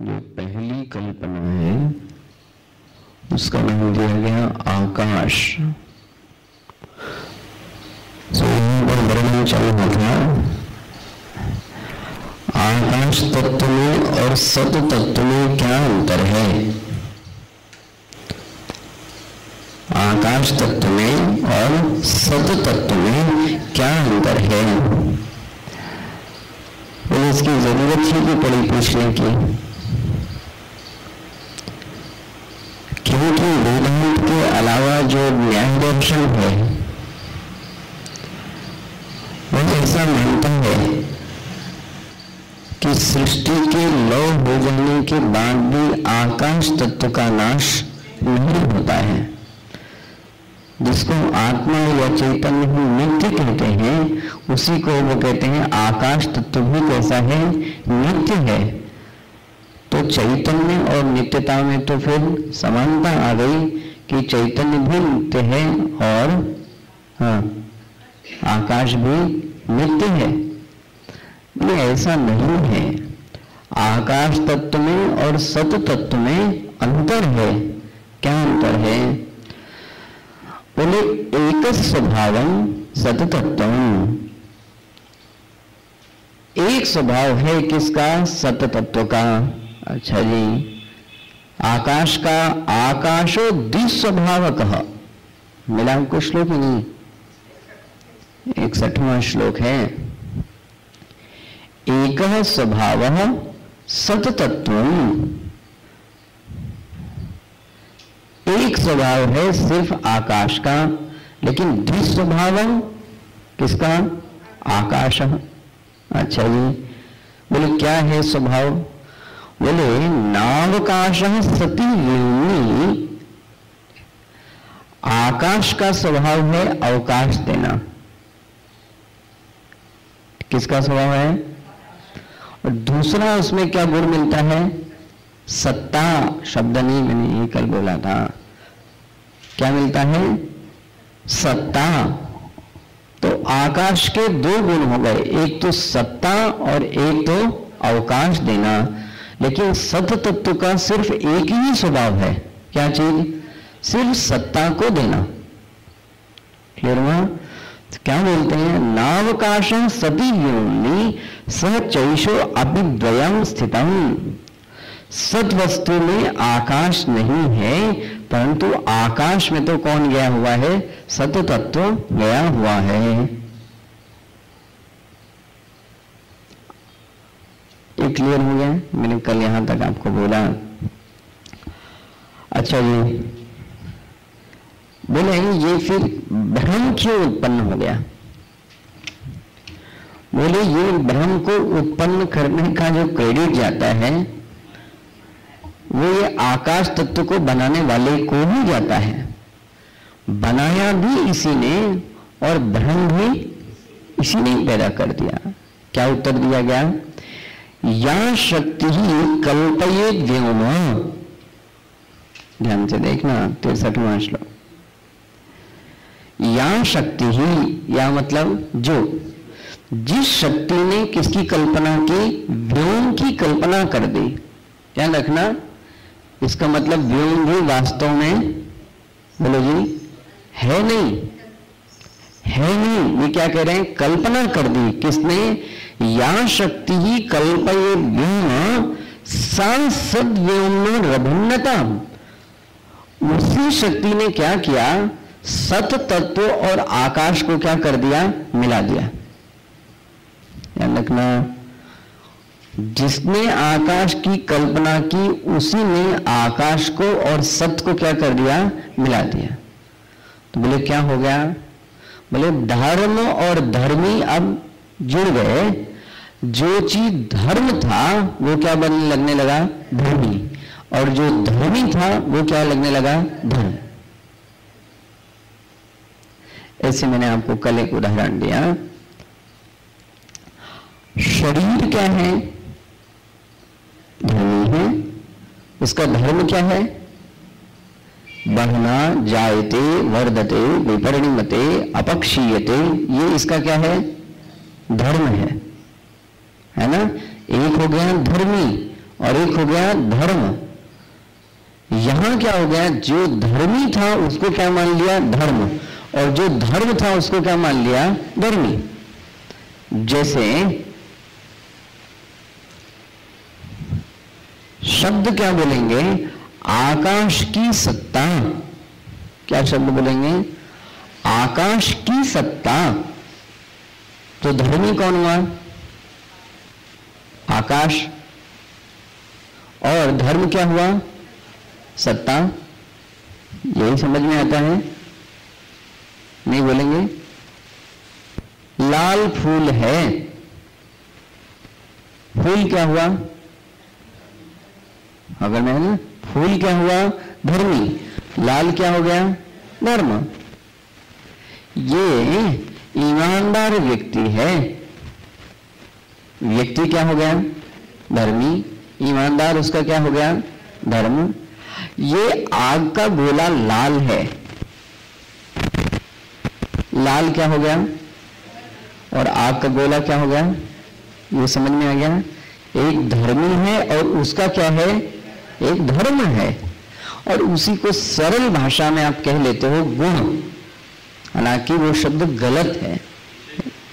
जो पहली कल्पना है उसका नाम दिया गया आकाश। यहीं पर वर्णन चल रहा था आकाश तत्व में और सत तत्व में क्या अंतर है। आकाश तत्व में और सत तत्व में क्या अंतर है। तो इसकी जरूरत ही की पड़ी पूछने की, क्योंकि वेदांत के अलावा जो न्याय दर्शन है वो ऐसा मानता है कि सृष्टि के लय हो जाने के बाद भी आकाश तत्व का नाश नहीं होता है। जिसको आत्मा या चैतन्य ही नित्य कहते हैं, उसी को वो कहते हैं आकाश तत्व भी कैसा है, नित्य है। तो चैतन्य और नित्यता में तो फिर समानता आ गई कि चैतन्य भी नित्य है और आकाश भी नित्य है। नहीं, ऐसा नहीं है। आकाश तत्व में और सत तत्व में अंतर है। क्या अंतर है? बोले एक स्वभावम सत तत्वम। एक स्वभाव है किसका? सत तत्व का। अच्छा जी, आकाश का आकाशो द्विस्वभावकः मिला हमको श्लोक ही नहीं, 61वां श्लोक है। एकः स्वभावः सत तत्वम्। एक स्वभाव है सिर्फ आकाश का, लेकिन द्विस्वभावम् किसका? आकाश। अच्छा जी, बोले क्या है स्वभाव? बोले नावकाशः सति व्योम्नि। आकाश का स्वभाव है अवकाश देना। किसका स्वभाव है? और दूसरा उसमें क्या गुण मिलता है? सत्ता। शब्द नहीं, मैंने ये कल बोला था। क्या मिलता है? सत्ता। तो आकाश के दो गुण हो गए, एक तो सत्ता और एक तो अवकाश देना। लेकिन सत तत्व का सिर्फ एक ही स्वभाव है। क्या चीज? सिर्फ सत्ता को देना। क्लियर हुआ? क्या बोलते हैं? नावकाशं सति व्योम्नि सह चैषो अभिद्वयं स्थितम्। सत वस्तु में आकाश नहीं है, परंतु आकाश में तो कौन गया हुआ है? सत तत्व गया हुआ है। ये क्लियर हो गया? मैंने कल यहां तक आपको बोला। अच्छा जी, बोले ये फिर भ्रम क्यों उत्पन्न हो गया? बोले ये भ्रम को उत्पन्न करने का जो क्रेडिट जाता है वो ये आकाश तत्व को बनाने वाले को ही जाता है। बनाया भी इसी ने और भ्रम भी इसी ने पैदा कर दिया। क्या उत्तर दिया गया? या शक्ति ही कल्पयेत व्योम। ध्यान से देखना, 63वां श्लोक। या शक्ति ही, या मतलब जो, जिस शक्ति ने किसकी कल्पना की? व्योम की कल्पना कर दी। ध्यान रखना, इसका मतलब व्योम भी वास्तव में, बोलो जी, है नहीं, है नहीं। ये क्या कह रहे हैं? कल्पना कर दी। किसने? या शक्ति ही कल्पये व्योम सा सद व्योम रभिन्नता। उसी शक्ति ने क्या किया? सत तत्व और आकाश को क्या कर दिया? मिला दिया। ध्यान रखना, जिसने आकाश की कल्पना की उसी ने आकाश को और सत्य को क्या कर दिया? मिला दिया। तो बोले क्या हो गया? बोले धर्म और धर्मी अब जुड़ गए। जो चीज धर्म था वो क्या बनने लगने लगा? धर्मी। और जो धर्मी था वो क्या लगने लगा? धर्म। ऐसे मैंने आपको कल एक उदाहरण दिया। शरीर क्या है? धर्मी है। उसका धर्म क्या है? बढ़ना, जायते, वर्धते, विपरिणमते, अपक्षीयते। ये इसका क्या है? धर्म है ना? एक हो गया धर्मी और एक हो गया धर्म। यहां क्या हो गया, जो धर्मी था उसको क्या मान लिया, धर्म, और जो धर्म था उसको क्या मान लिया, धर्मी। जैसे शब्द क्या बोलेंगे, आकाश की सत्ता, क्या शब्द बोलेंगे, आकाश की सत्ता। तो धर्मी कौन हुआ, आकाश, और धर्म क्या हुआ, सत्ता। यही समझ में आता है, नहीं बोलेंगे। लाल फूल है, फूल क्या हुआ, अगर मैं ना, फूल क्या हुआ, धर्मी, लाल क्या हो गया, धर्म। ये ईमानदार व्यक्ति है, व्यक्ति क्या हो गया, धर्मी, ईमानदार उसका क्या हो गया, धर्म। ये आग का गोला लाल है, लाल क्या हो गया, और आग का गोला क्या हो गया, ये समझ में आ गया। एक धर्मी है और उसका क्या है, एक धर्म है, और उसी को सरल भाषा में आप कह लेते हो गुण, हालांकि वो शब्द गलत है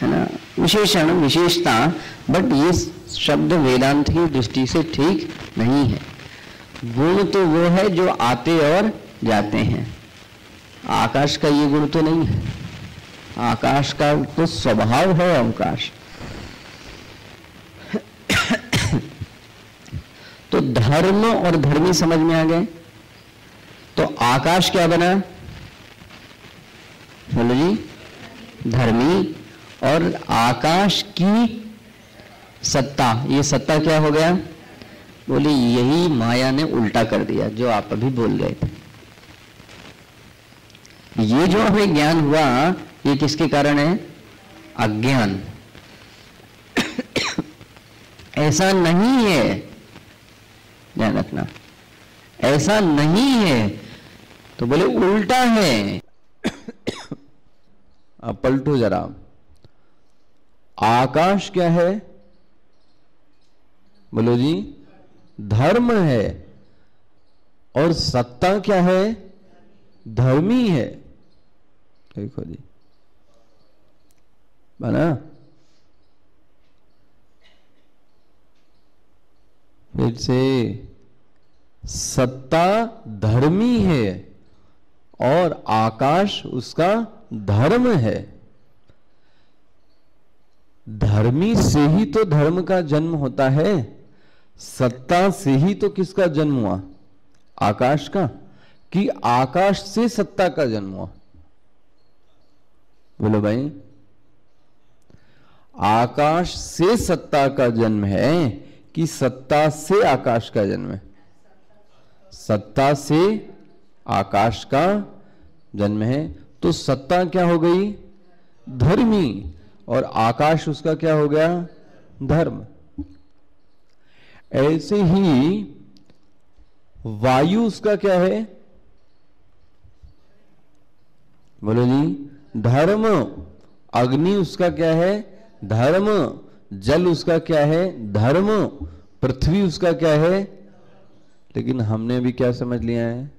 ना, विशेषण, विशेषता, बट ये शब्द वेदांत की दृष्टि से ठीक नहीं है। गुण तो वो है जो आते और जाते हैं, आकाश का ये गुण तो नहीं है, आकाश का तो स्वभाव है अवकाश। तो धर्म और धर्मी समझ में आ गए। तो आकाश क्या बना, बोलो जी, धर्मी, और आकाश की सत्ता, ये सत्ता क्या हो गया, बोले यही माया ने उल्टा कर दिया जो आप अभी बोल रहे थे। ये जो हमें ज्ञान हुआ ये किसके कारण है, अज्ञान। ऐसा नहीं है, ध्यान रखना, ऐसा नहीं है, तो बोले उल्टा है। अब पलटो जरा, आकाश क्या है, बोलो जी, धर्म है, और सत्ता क्या है, धर्मी है। देखो जी, बना, फिर से, सत्ता धर्मी है और आकाश उसका धर्म है। धर्मी से ही तो धर्म का जन्म होता है, सत्ता से ही तो किसका जन्म हुआ, आकाश का, कि आकाश से सत्ता का जन्म हुआ, बोलो भाई। आकाश से सत्ता का जन्म है कि सत्ता से आकाश का जन्म है, सत्ता से आकाश का जन्म है। तो सत्ता क्या हो गई, धर्मी, और आकाश उसका क्या हो गया, धर्म। ऐसे ही वायु उसका क्या है, बोलो जी, धर्म। अग्नि उसका क्या है, धर्म। जल उसका क्या है, धर्म। पृथ्वी उसका क्या है, लेकिन हमने अभी क्या समझ लिया है,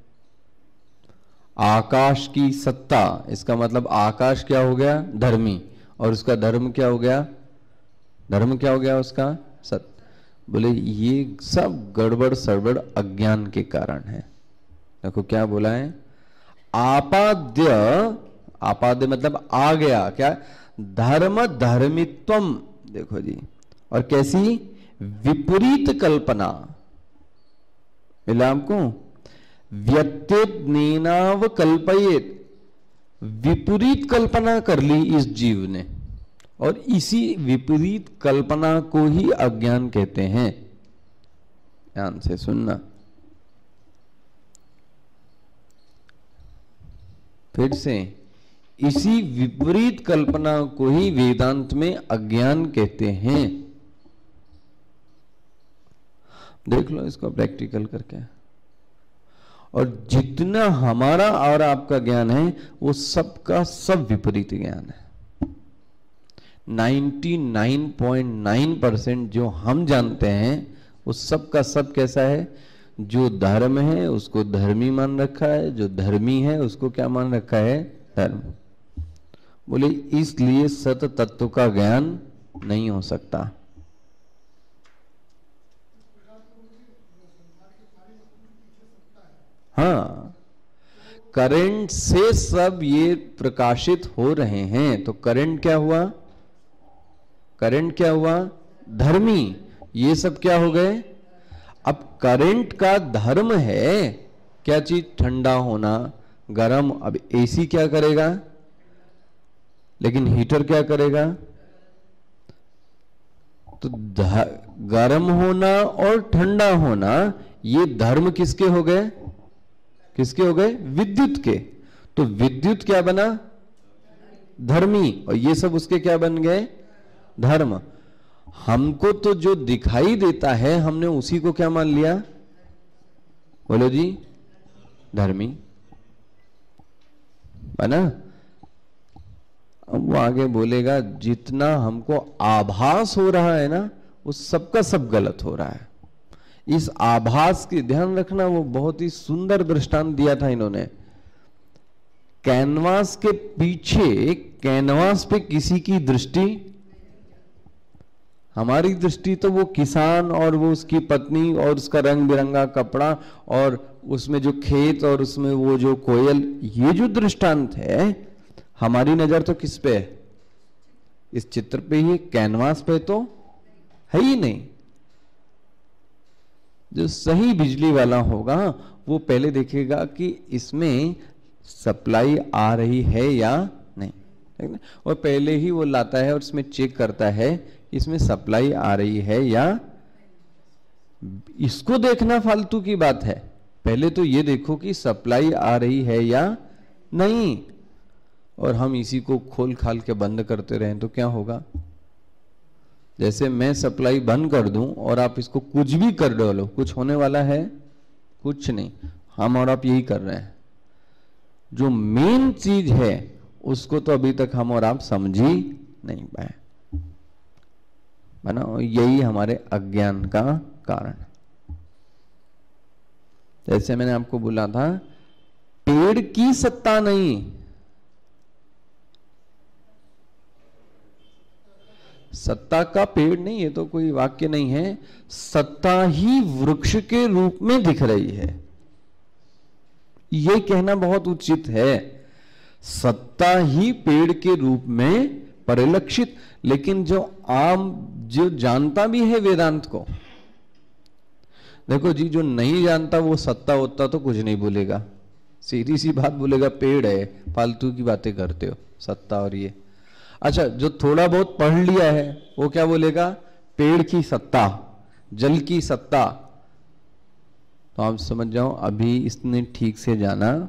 आकाश की सत्ता, इसका मतलब आकाश क्या हो गया, धर्मी, और उसका धर्म क्या हो गया, धर्म क्या हो गया उसका, सत्य। बोले ये सब गड़बड़ सड़बड़ अज्ञान के कारण है। देखो क्या बोला है, आपाद्य, आपाद्य मतलब आ गया, क्या, धर्म धर्मित्वम। देखो जी, और कैसी विपरीत कल्पना मिला आपको, व्यत्यज्ञानाव कल्पयेत, विपरीत कल्पना कर ली इस जीव ने, और इसी विपरीत कल्पना को ही अज्ञान कहते हैं। ध्यान से सुनना, फिर से, इसी विपरीत कल्पना को ही वेदांत में अज्ञान कहते हैं। देख लो इसको प्रैक्टिकल करके। और जितना हमारा और आपका ज्ञान है वो सबका सब विपरीत ज्ञान है। 99.9% जो हम जानते हैं वो सब का सब कैसा है? जो धर्म है उसको धर्मी मान रखा है, जो धर्मी है उसको क्या मान रखा है? धर्म। बोले इसलिए सत तत्व का ज्ञान नहीं हो सकता। हाँ, करंट से सब ये प्रकाशित हो रहे हैं, तो करंट क्या हुआ? करंट क्या हुआ? धर्मी। ये सब क्या हो गए? अब करंट का धर्म है क्या चीज? ठंडा होना, गर्म। अब एसी क्या करेगा? लेकिन हीटर क्या करेगा? तो गर्म होना और ठंडा होना ये धर्म किसके हो गए? किसके हो गए? विद्युत के। तो विद्युत क्या बना? धर्मी। और ये सब उसके क्या बन गए? धर्म। हमको तो जो दिखाई देता है हमने उसी को क्या मान लिया? बोलो जी, धर्मी बना। अब वो आगे बोलेगा जितना हमको आभास हो रहा है ना, उस सबका सब गलत हो रहा है। इस आभास की ध्यान रखना, वो बहुत ही सुंदर दृष्टांत दिया था इन्होंने। कैनवास के पीछे कैनवास पे किसी की दृष्टि, हमारी दृष्टि तो वो किसान और वो उसकी पत्नी और उसका रंग बिरंगा कपड़ा और उसमें जो खेत और उसमें वो जो कोयल, ये जो दृष्टांत है, हमारी नजर तो किस पे है? इस चित्र पे ही। कैनवास पे तो है ही नहीं। जो सही बिजली वाला होगा वो पहले देखेगा कि इसमें सप्लाई आ रही है या नहीं, और पहले ही वो लाता है और इसमें चेक करता है इसमें सप्लाई आ रही है या। इसको देखना फालतू की बात है, पहले तो ये देखो कि सप्लाई आ रही है या नहीं। और हम इसी को खोल खाल के बंद करते रहें तो क्या होगा? जैसे मैं सप्लाई बंद कर दूं और आप इसको कुछ भी कर डालो, कुछ होने वाला है? कुछ नहीं। हम और आप यही कर रहे हैं। जो मेन चीज है उसको तो अभी तक हम और आप समझ ही नहीं पाए, है ना? यही हमारे अज्ञान का कारण। जैसे मैंने आपको बोला था, पेड़ की सत्ता नहीं, सत्ता का पेड़ नहीं, ये तो कोई वाक्य नहीं है। सत्ता ही वृक्ष के रूप में दिख रही है, ये कहना बहुत उचित है। सत्ता ही पेड़ के रूप में परिलक्षित। लेकिन जो आम जो जानता भी है वेदांत को, देखो जी, जो नहीं जानता वो सत्ता होता तो कुछ नहीं बोलेगा, सीधी सी बात बोलेगा, पेड़ है, फालतू की बातें करते हो, सत्ता और ये। अच्छा, जो थोड़ा बहुत पढ़ लिया है वो क्या बोलेगा? पेड़ की सत्ता, जल की सत्ता। तो आप समझ जाओ, अभी इसने ठीक से जाना,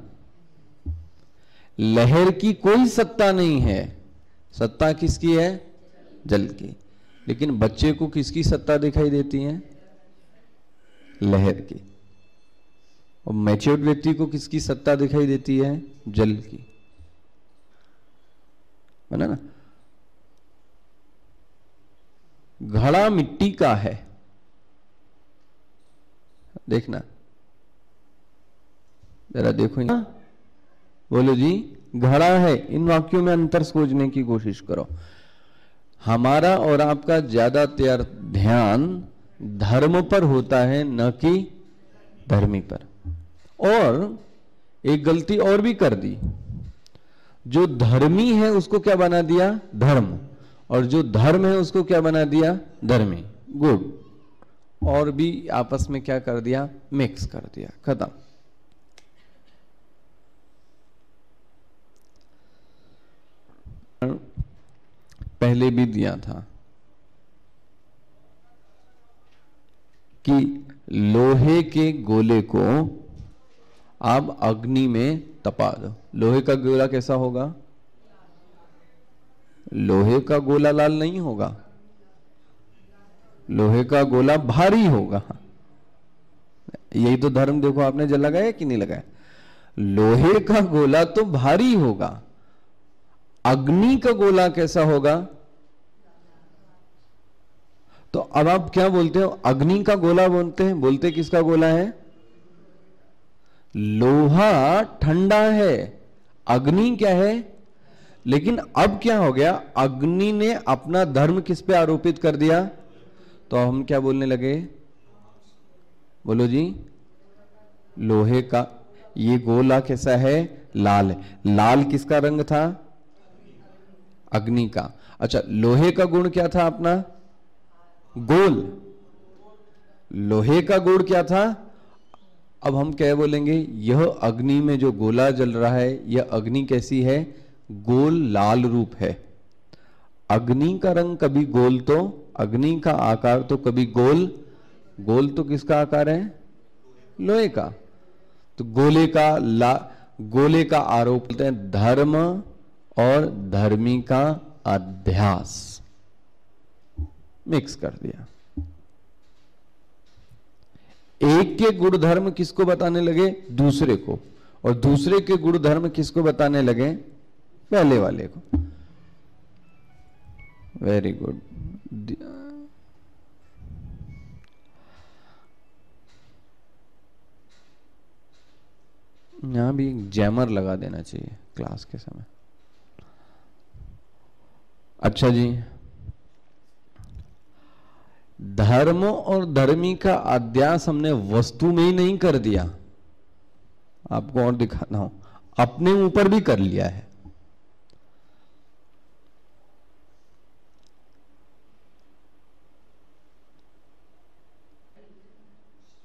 लहर की कोई सत्ता नहीं है। सत्ता किसकी है? जल की। लेकिन बच्चे को किसकी सत्ता दिखाई देती है? लहर की। और मैच्योर्ड व्यक्ति को किसकी सत्ता दिखाई देती है? जल की, है ना? घड़ा मिट्टी का है, देखना जरा देखो, बोलो जी, घड़ा है। इन वाक्यों में अंतर खोजने की कोशिश करो। हमारा और आपका ज्यादातर ध्यान धर्म पर होता है, न कि धर्मी पर। और एक गलती और भी कर दी, जो धर्मी है उसको क्या बना दिया? धर्म। और जो धर्म है उसको क्या बना दिया? धर्मी। गुड। और भी आपस में क्या कर दिया? मिक्स कर दिया, खत्म। पहले भी दिया था कि लोहे के गोले को आप अग्नि में तपा दो, लोहे का गोला कैसा होगा? लोहे का गोला लाल नहीं होगा, लोहे का गोला भारी होगा। यही तो धर्म, देखो आपने जल लगाया कि नहीं लगाया? लोहे का गोला तो भारी होगा, अग्नि का गोला कैसा होगा? तो अब आप क्या बोलते हो? अग्नि का गोला बोलते हैं। बोलते किसका गोला है? लोहा ठंडा है, अग्नि क्या है? लेकिन अब क्या हो गया? अग्नि ने अपना धर्म किस पे आरोपित कर दिया? तो हम क्या बोलने लगे? बोलो जी। लोहे का ये गोला कैसा है? लाल है। लाल किसका रंग था? अग्नि का। अच्छा, लोहे का गुण क्या था अपना? गोल। लोहे का गुण क्या था? अब हम क्या बोलेंगे? यह अग्नि में जो गोला जल रहा है, यह अग्नि कैसी है? गोल लाल रूप है। अग्नि का रंग कभी गोल, तो अग्नि का आकार तो कभी गोल। गोल तो किसका आकार है? लोहे का। तो गोले का आरोप बोलते हैं धर्म और धर्मी का अध्यास। मिक्स कर दिया। एक के गुण धर्म किसको बताने लगे? दूसरे को। और दूसरे के गुण धर्म किसको बताने लगे? पहले वाले को। Very good. यहां भी जैमर लगा देना चाहिए क्लास के समय। अच्छा जी, धर्म और धर्मी का अध्यास हमने वस्तु में ही नहीं कर दिया, आपको और दिखाना हो, अपने ऊपर भी कर लिया है।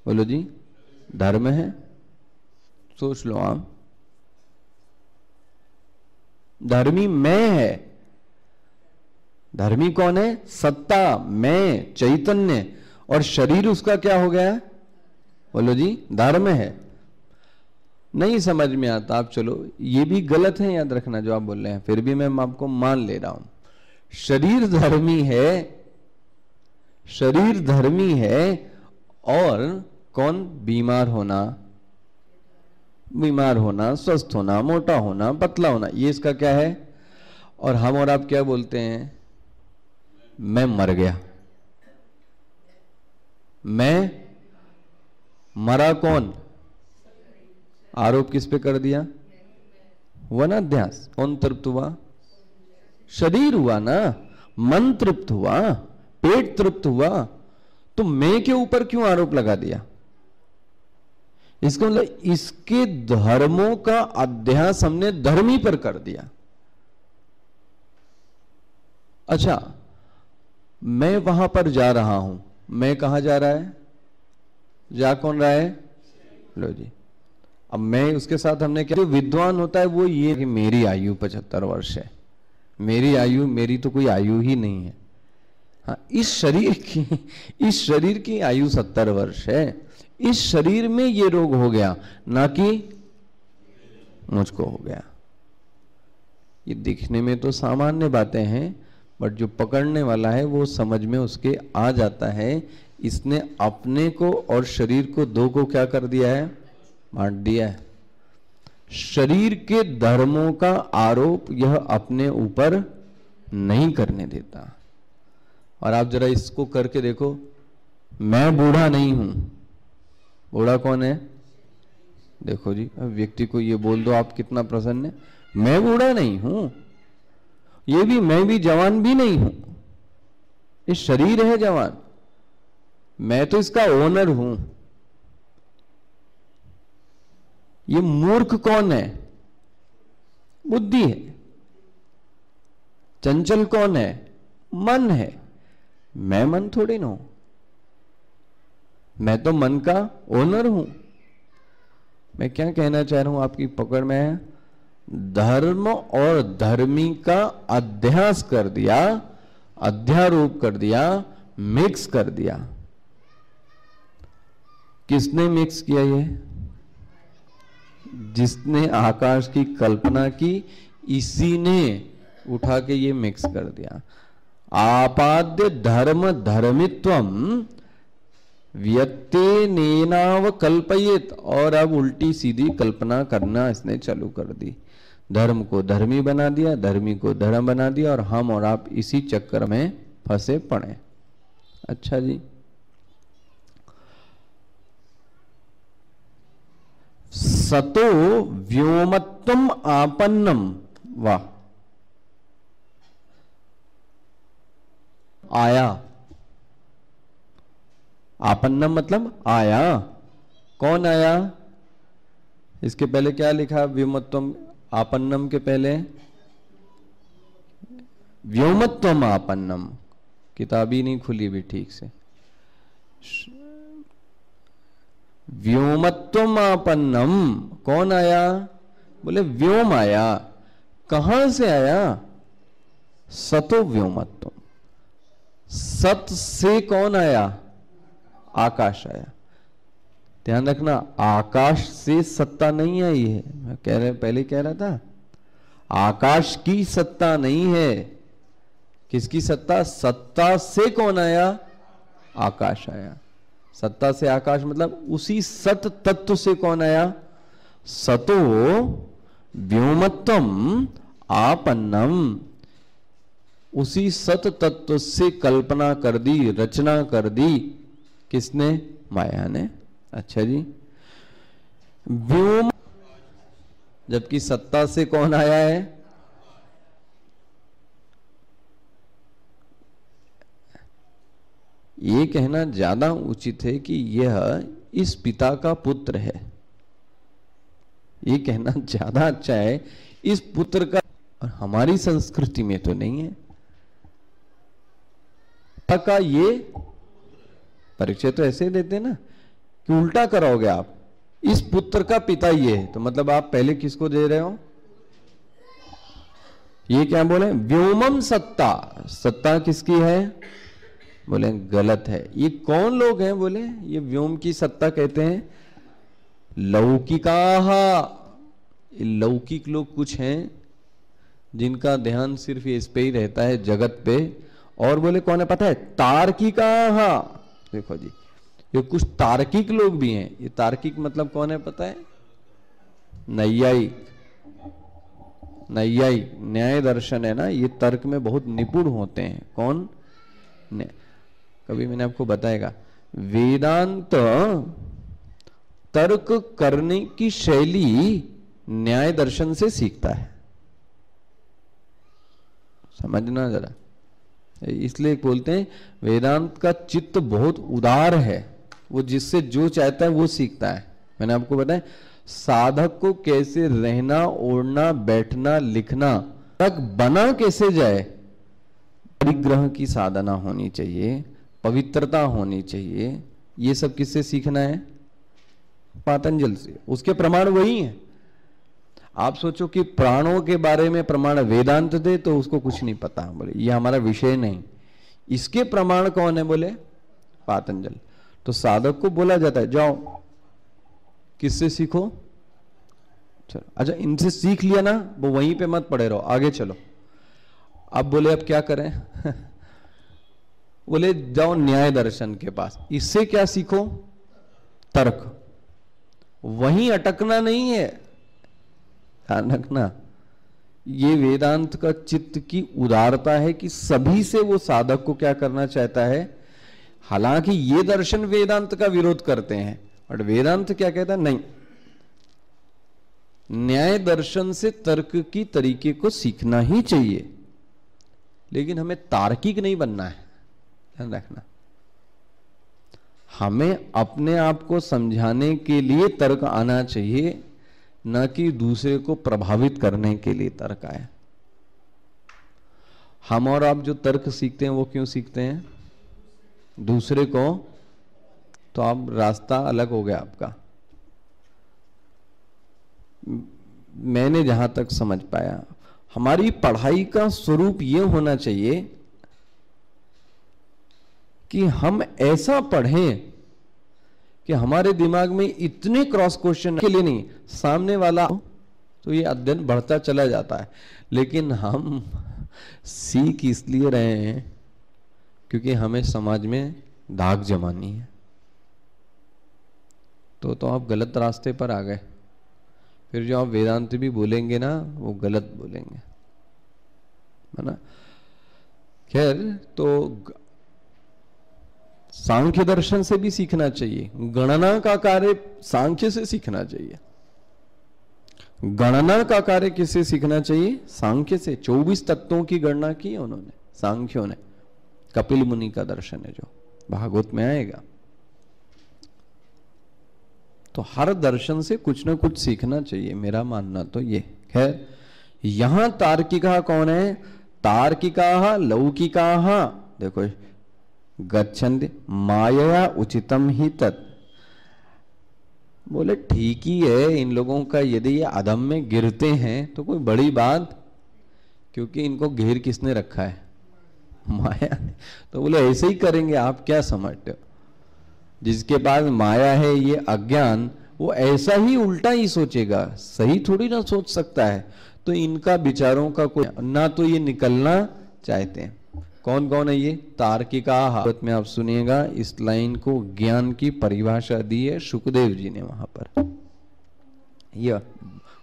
बोलो जी। धर्म है, सोच लो आप। धर्मी मैं है। धर्मी कौन है? सत्ता, मैं, चैतन्य। और शरीर उसका क्या हो गया? बोलो जी। धर्म है। नहीं समझ में आता आप, चलो ये भी गलत है, याद रखना जो आप बोल रहे हैं, फिर भी मैं आपको मान ले रहा हूं। शरीर धर्मी है, शरीर धर्मी है। और कौन? बीमार होना, बीमार होना, स्वस्थ होना, मोटा होना, पतला होना, ये इसका क्या है? और हम और आप क्या बोलते हैं? मैं मर गया। मैं मरा कौन? आरोप किस पे कर दिया? हुआ ना अध्यास। कौन तृप्त हुआ? शरीर हुआ ना। मन तृप्त हुआ, पेट तृप्त हुआ। तो मैं के ऊपर क्यों आरोप लगा दिया? इसका मतलब इसके धर्मों का अध्यास हमने धर्मी पर कर दिया। अच्छा, मैं वहां पर जा रहा हूं। मैं कहां जा रहा है? जा कौन रहा है? लो जी। अब मैं उसके साथ हमने क्या? जो विद्वान होता है वो ये कि मेरी आयु 75 वर्ष है, मेरी आयु, मेरी तो कोई आयु ही नहीं है। हाँ, इस शरीर की आयु 70 वर्ष है। इस शरीर में ये रोग हो गया, ना कि मुझको हो गया। ये दिखने में तो सामान्य बातें हैं, बट जो पकड़ने वाला है वो समझ में उसके आ जाता है। इसने अपने को और शरीर को दो को क्या कर दिया है? बांट दिया है। शरीर के धर्मों का आरोप यह अपने ऊपर नहीं करने देता। और आप जरा इसको करके देखो, मैं बूढ़ा नहीं हूं। बूढ़ा कौन है? देखो जी, अब व्यक्ति को ये बोल दो आप कितना प्रसन्न है, मैं बूढ़ा नहीं हूं। ये भी, मैं भी जवान भी नहीं हूं। ये शरीर है जवान, मैं तो इसका ओनर हूं। ये मूर्ख कौन है? बुद्धि है। चंचल कौन है? मन है। मैं मन थोड़ी ना हूं, मैं तो मन का ओनर हूं। मैं क्या कहना चाह रहा हूं आपकी पकड़ में है? धर्म और धर्मी का अध्यास कर दिया, अध्यारोप कर दिया, मिक्स कर दिया। किसने मिक्स किया? ये जिसने आकाश की कल्पना की, इसी ने उठा के ये मिक्स कर दिया। आपाद्य धर्म धर्मित्वम व्यत्येनाव कल्पयेत। और अब उल्टी सीधी कल्पना करना इसने चालू कर दी। धर्म को धर्मी बना दिया, धर्मी को धर्म बना दिया, और हम और आप इसी चक्कर में फंसे पड़े। अच्छा जी, सतो व्योमत्वम आपन्नम, वाह, आया। आपन्नम मतलब आया। कौन आया? इसके पहले क्या लिखा? व्योमत्वम आपन्नम के पहले व्योमत्वम आपन्नम। किताब ही नहीं खुली भी ठीक से। व्योमत्वम आपन्नम, कौन आया? बोले व्योम आया। कहां से आया? सतो व्योमत्वम, सत से कौन आया? आकाश आया। ध्यान रखना, आकाश से सत्ता नहीं आई है। मैं पहले कह रहा था, आकाश की सत्ता नहीं है। किसकी सत्ता? सत्ता से कौन आया? आकाश आया। सत्ता से आकाश मतलब उसी सत तत्व से कौन आया? सतो व्योमत्वम आपन्नम, उसी सत तत्व से कल्पना कर दी, रचना कर दी। किसने? माया ने। अच्छा जी, व्योम, जबकि सत्ता से कौन आया है? ये कहना ज्यादा उचित है कि यह इस पिता का पुत्र है। ये कहना ज्यादा अच्छा है, इस पुत्र का। और हमारी संस्कृति में तो नहीं है का ये परिचय। तो ऐसे देते ना कि उल्टा कराओगे आप, इस पुत्र का पिता ये है, तो मतलब आप पहले किसको दे रहे हो? ये क्या बोले? व्योमम सत्ता। सत्ता किसकी है? बोले गलत है। ये कौन लोग हैं? बोले ये व्योम की सत्ता कहते हैं लौकिकाः। लौकिक लोग कुछ हैं जिनका ध्यान सिर्फ इस पे ही रहता है, जगत पे। और बोले कौन है पता है? तार्किकाः। देखो जी, ये कुछ तार्किक लोग भी हैं। ये तार्किक मतलब कौन है पता है? नैयायिक। नैयायिक न्याय दर्शन है ना, ये तर्क में बहुत निपुण होते हैं। कौन? कभी मैंने आपको बताएगा, वेदांत तर्क करने की शैली न्याय दर्शन से सीखता है। समझना जरा, इसलिए बोलते हैं वेदांत का चित्त बहुत उदार है। वो जिससे जो चाहता है वो सीखता है। मैंने आपको बताया साधक को कैसे रहना, ओढ़ना, बैठना, लिखना तक बना कैसे जाए। परिग्रह की साधना होनी चाहिए, पवित्रता होनी चाहिए। ये सब किससे सीखना है? पातंजल से। उसके प्रमाण वही हैं। आप सोचो कि प्राणों के बारे में प्रमाण वेदांत दे तो उसको कुछ नहीं पता। बोले ये हमारा विषय नहीं। इसके प्रमाण कौन है? बोले पातंजल। तो साधक को बोला जाता है जाओ किससे सीखो? चलो, अच्छा इनसे सीख लिया ना, वो वहीं पे मत पड़े रहो, आगे चलो। अब बोले अब क्या करें? बोले जाओ न्याय दर्शन के पास। इससे क्या सीखो? तर्क। वहीं अटकना नहीं है, ध्यान रखना। ये वेदांत का चित्त की उदारता है कि सभी से वो साधक को क्या करना चाहता है। हालांकि ये दर्शन वेदांत का विरोध करते हैं, बट वेदांत क्या कहता है? नहीं, न्याय दर्शन से तर्क की तरीके को सीखना ही चाहिए, लेकिन हमें तार्किक नहीं बनना है। ध्यान रखना, हमें अपने आप को समझाने के लिए तर्क आना चाहिए, न कि दूसरे को प्रभावित करने के लिए तर्क आए। हम और आप जो तर्क सीखते हैं वो क्यों सीखते हैं? दूसरे को। तो आप रास्ता अलग हो गया आपका। मैंने जहां तक समझ पाया, हमारी पढ़ाई का स्वरूप ये होना चाहिए कि हम ऐसा पढ़ें कि हमारे दिमाग में इतने क्रॉस क्वेश्चन के लिए नहीं, सामने वाला तो ये अध्ययन बढ़ता चला जाता है, लेकिन हम सीख इसलिए रहे हैं क्योंकि हमें समाज में दाग जमानी है। तो आप गलत रास्ते पर आ गए। फिर जो आप वेदांत भी बोलेंगे ना, वो गलत बोलेंगे, है ना। खैर, तो सांख्य दर्शन से भी सीखना चाहिए, गणना का कार्य सांख्य से सीखना चाहिए। गणना का कार्य किससे सीखना चाहिए? सांख्य से। 24 तत्वों की गणना की है उन्होंने, सांख्यों ने। कपिल मुनि का दर्शन है जो भागवत में आएगा। तो हर दर्शन से कुछ ना कुछ सीखना चाहिए, मेरा मानना तो ये। खैर, यहां तार्किका कौन है? तार्किका लौकिका। देखो, गच्छन्ति माया उचितम ही तत्। बोले ठीक ही है, इन लोगों का यदि ये अधम में गिरते हैं तो कोई बड़ी बात, क्योंकि इनको घेर किसने रखा है? माया ने। तो बोले ऐसे ही करेंगे, आप क्या समझते हो? जिसके पास माया है, ये अज्ञान, वो ऐसा ही उल्टा ही सोचेगा, सही थोड़ी ना सोच सकता है। तो इनका विचारों का कोई ना, तो ये निकलना चाहते हैं। कौन कौन है ये? तार्किका। भारत में आप सुनिएगा, इस लाइन को ज्ञान की परिभाषा दी है सुखदेव जी ने वहां पर। ये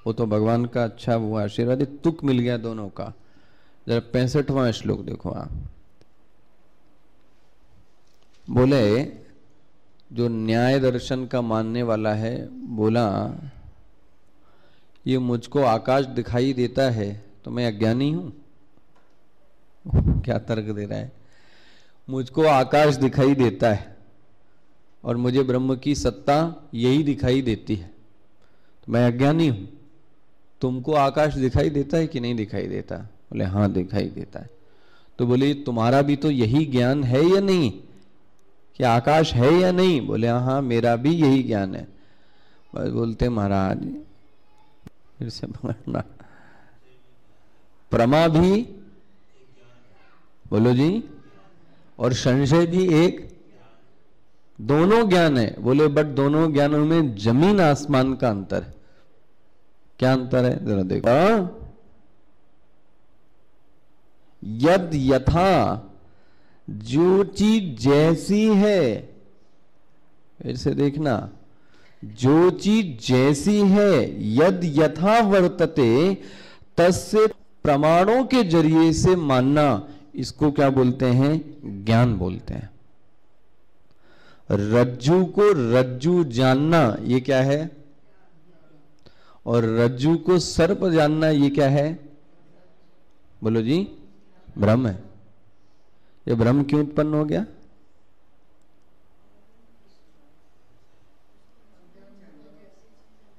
वो तो भगवान का अच्छा वो आशीर्वाद है, तुक मिल गया दोनों का। जरा 65वां श्लोक देखो आप। बोले जो न्याय दर्शन का मानने वाला है, बोला ये मुझको आकाश दिखाई देता है तो मैं अज्ञानी हूं? क्या तर्क दे रहा है? मुझको आकाश दिखाई देता है और मुझे ब्रह्म की सत्ता यही दिखाई देती है, तो मैं अज्ञानी हूं। तुमको आकाश दिखाई देता है कि नहीं दिखाई देता? बोले हाँ दिखाई देता है। तो बोले तुम्हारा भी तो यही ज्ञान है या नहीं कि आकाश है या नहीं? बोले हाँ मेरा भी यही ज्ञान है। बस बोलते महाराज फिर से पकड़ना, प्रमा भी बोलो जी, और संशय भी एक, दोनों ज्ञान है। बोले बट दोनों ज्ञानों में जमीन आसमान का अंतर है। क्या अंतर है जरा देखो। यद यथा, जो चीज जैसी है, फिर से देखना, जो चीज जैसी है, यद यथा वर्तते तस्य प्रमाणों के जरिए से मानना, इसको क्या बोलते हैं? ज्ञान बोलते हैं। रज्जू को रज्जू जानना, ये क्या है? और रज्जू को सर्प जानना, ये क्या है? बोलो जी, भ्रम है। ये भ्रम क्यों उत्पन्न हो गया?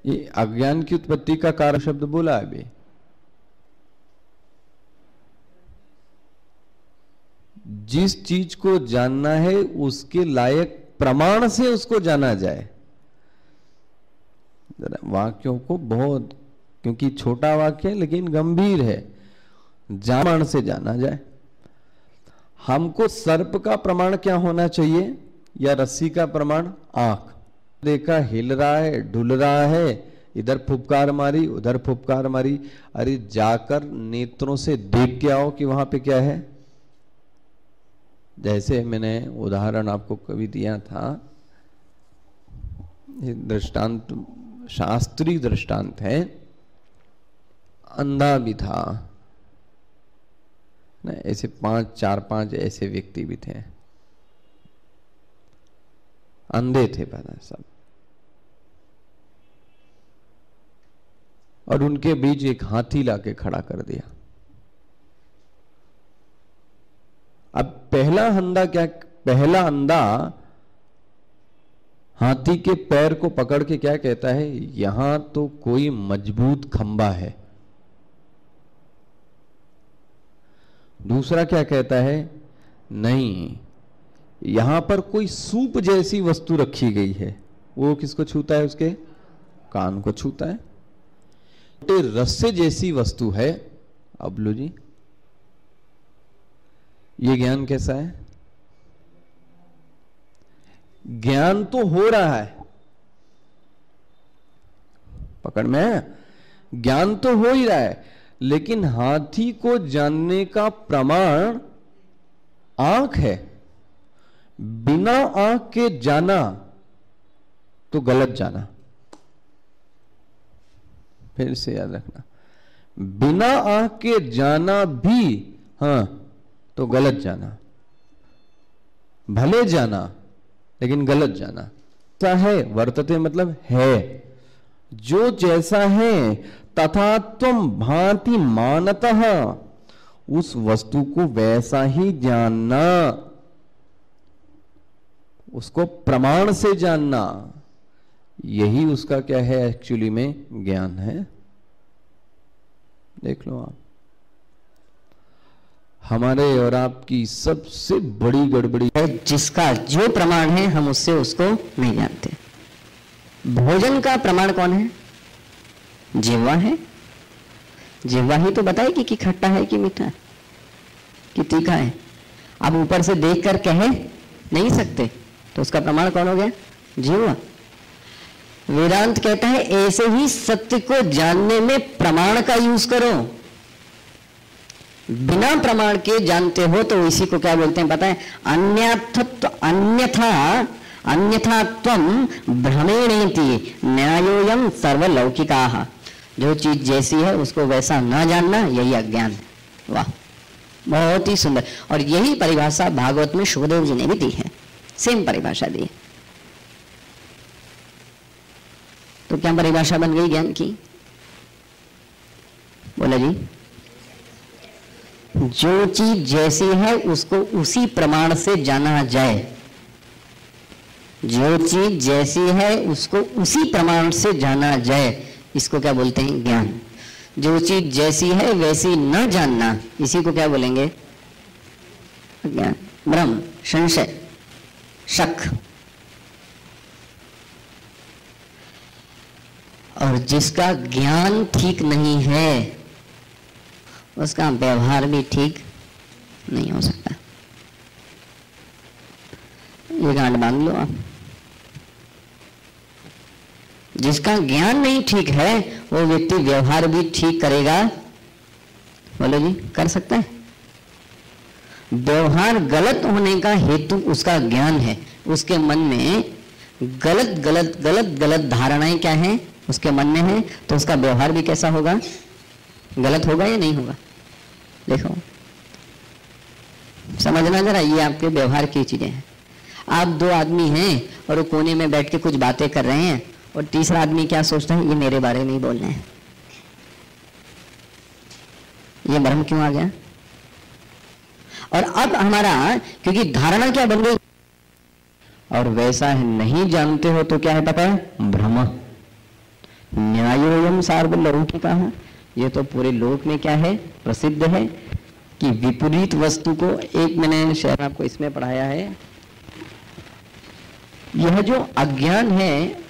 ये अज्ञान की उत्पत्ति का कारण शब्द बोला अभी। जिस चीज को जानना है उसके लायक प्रमाण से उसको जाना जाए। वाक्यों को बहुत, क्योंकि छोटा वाक्य है लेकिन गंभीर है, प्रमाण से जाना जाए। हमको सर्प का प्रमाण क्या होना चाहिए या रस्सी का प्रमाण? आंख। देखा हिल रहा है, डुल रहा है, इधर फुफकार मारी उधर फुफकार मारी, अरे जाकर नेत्रों से देख के आओ कि वहां पे क्या है। जैसे मैंने उदाहरण आपको कभी दिया था, दृष्टांत शास्त्रीय दृष्टांत है। अंधा भी था ना, ऐसे 4-5 ऐसे व्यक्ति भी थे, अंधे थे पता सब, और उनके बीच एक हाथी लाके खड़ा कर दिया। अब पहला अंधा हाथी के पैर को पकड़ के क्या कहता है? यहां तो कोई मजबूत खंबा है। दूसरा क्या कहता है? नहीं, यहां पर कोई सूप जैसी वस्तु रखी गई है। वो किसको छूता है? उसके कान को छूता है। रस्से जैसी वस्तु है। अब लो जी, ये ज्ञान कैसा है? ज्ञान तो हो रहा है, पकड़ में, ज्ञान तो हो ही रहा है, लेकिन हाथी को जानने का प्रमाण आंख है। बिना आंख के जाना तो गलत जाना। फिर से याद रखना, बिना आंख के जाना भी हाँ तो गलत जाना। भले जाना लेकिन गलत जाना। ऐसा है, वर्तते मतलब है, जो जैसा है, तथा त्वम भांति मानतः, उस वस्तु को वैसा ही जानना, उसको प्रमाण से जानना, यही उसका क्या है एक्चुअली में ज्ञान है। देख लो आप, हमारे और आपकी सबसे बड़ी गड़बड़ी है जिसका जो प्रमाण है हम उससे उसको नहीं जानते। भोजन का प्रमाण कौन है? जिह्वा है। जिह्वा ही तो बताएगी कि खट्टा है कि मीठा है कि तीखा है। आप ऊपर से देखकर कह नहीं सकते, तो उसका प्रमाण कौन हो गया? जिह्वा। वेदांत कहता है ऐसे ही सत्य को जानने में प्रमाण का यूज करो। बिना प्रमाण के जानते हो तो इसी को क्या बोलते हैं पता है? अन्यथा त्वम भ्रमेणेति न्यायोयम सर्वलौकिकाः। जो चीज जैसी है उसको वैसा ना जानना, यही अज्ञान है। वाह, बहुत ही सुंदर। और यही परिभाषा भागवत में शुभदेव जी ने भी दी है, सेम परिभाषा दी है। तो क्या परिभाषा बन गई ज्ञान की? बोला जी, जो चीज जैसी है उसको उसी प्रमाण से जाना जाए। जो चीज जैसी है उसको उसी प्रमाण से जाना जाए, इसको क्या बोलते हैं? ज्ञान। जो चीज जैसी है वैसी न जानना, इसी को क्या बोलेंगे? ज्ञान। भ्रम, संशय, शक। और जिसका ज्ञान ठीक नहीं है उसका व्यवहार भी ठीक नहीं हो सकता। ये गांठ बांध लो आप। जिसका ज्ञान नहीं ठीक है वो व्यक्ति व्यवहार भी ठीक करेगा? बोलो जी, कर सकता है? व्यवहार गलत होने का हेतु उसका ज्ञान है। उसके मन में गलत गलत गलत गलत धारणाएं क्या हैं उसके मन में है, तो उसका व्यवहार भी कैसा होगा? गलत होगा या नहीं होगा? देखो, समझना जरा, ये आपके व्यवहार की चीजें हैं। आप दो आदमी हैं और वो कोने में बैठ के कुछ बातें कर रहे हैं और तीसरा आदमी क्या सोचता है? ये मेरे बारे में ही बोल रहे हैं। ये भ्रम क्यों आ गया? और अब हमारा क्योंकि धारणा क्या बन गई, और वैसा है नहीं जानते हो तो क्या है पता है? भ्रम। न्यायोयम सार्वलौकिकः। ये तो पूरे लोक में क्या है? प्रसिद्ध है कि विपरीत वस्तु को, एक मैंने शायद आपको इसमें पढ़ाया है, यह जो अज्ञान है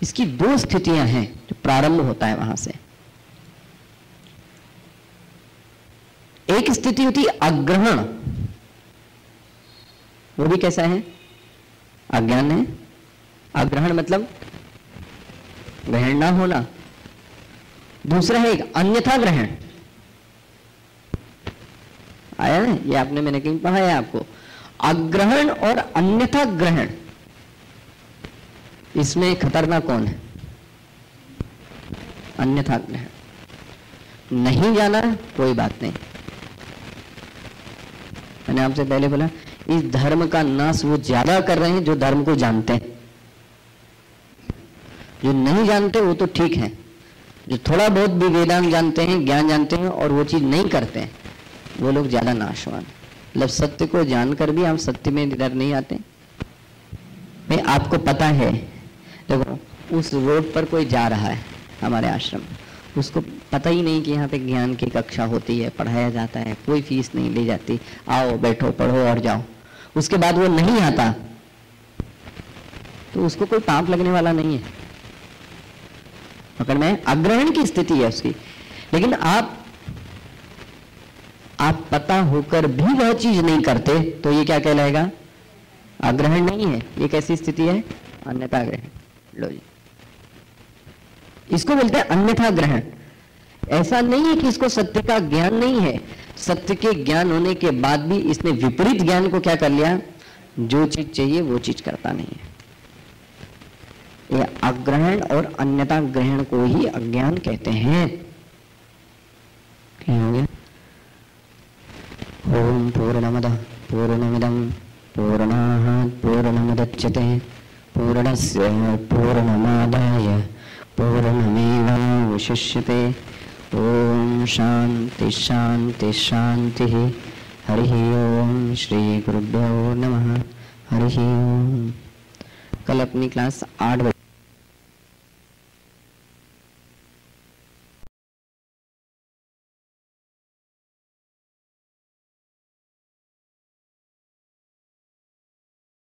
इसकी दो स्थितियां हैं जो प्रारंभ होता है वहां से। एक स्थिति होती है अग्रहण, वो भी कैसा है? अज्ञान है। अग्रहण मतलब ग्रहण ना होना। दूसरा है एक अन्यथा ग्रहण। आया ना? ये आपने, मैंने कहीं पढ़ाया आपको। अग्रहण और अन्यथा ग्रहण, इसमें खतरनाक कौन है? अन्यथा ग्रहण। नहीं जाना कोई बात नहीं, मैंने आपसे पहले बोला इस धर्म का नाश वो ज्यादा कर रहे हैं जो धर्म को जानते हैं। जो नहीं जानते वो तो ठीक है, जो थोड़ा बहुत भी वेदांत जानते हैं, ज्ञान जानते हैं और वो चीज नहीं करते हैं, वो लोग ज्यादा नाशवान। मतलब सत्य को जानकर भी आप सत्य में इधर नहीं आते। भाई आपको पता है, देखो उस रोड पर कोई जा रहा है हमारे आश्रम, उसको पता ही नहीं कि यहाँ पे ज्ञान की कक्षा होती है, पढ़ाया जाता है, कोई फीस नहीं ली जाती, आओ बैठो पढ़ो और जाओ। उसके बाद वो नहीं आता तो उसको कोई पाप लगने वाला नहीं है। पकड़ में अग्रहण की स्थिति है उसकी। लेकिन आप पता होकर भी वह चीज नहीं करते तो ये क्या कहलाएगा? अग्रहण नहीं है। ये कैसी स्थिति है? अन्यथा ग्रहण। लो जी, इसको बोलते हैं अन्यथा ग्रहण। ऐसा नहीं है कि इसको सत्य का ज्ञान नहीं है, सत्य के ज्ञान होने के बाद भी इसने विपरीत ज्ञान को क्या कर लिया? जो चीज चाहिए वो चीज करता नहीं है। यह अग्रहण और अन्यथा ग्रहण को ही अज्ञान कहते हैं। क्या हो गया? ओम पूर्णमदः पूर्णमिदं पूर्णात् पूर्णमुदच्यते मुदच्यते पूर्णस्य पूर्णमादाय पूर्णमेवावशिष्यते। ओम शांति शांति शांति। हरि ओम। श्री गुरुभ्यो नमः। हरि ओम। कल अपनी क्लास 8 बजे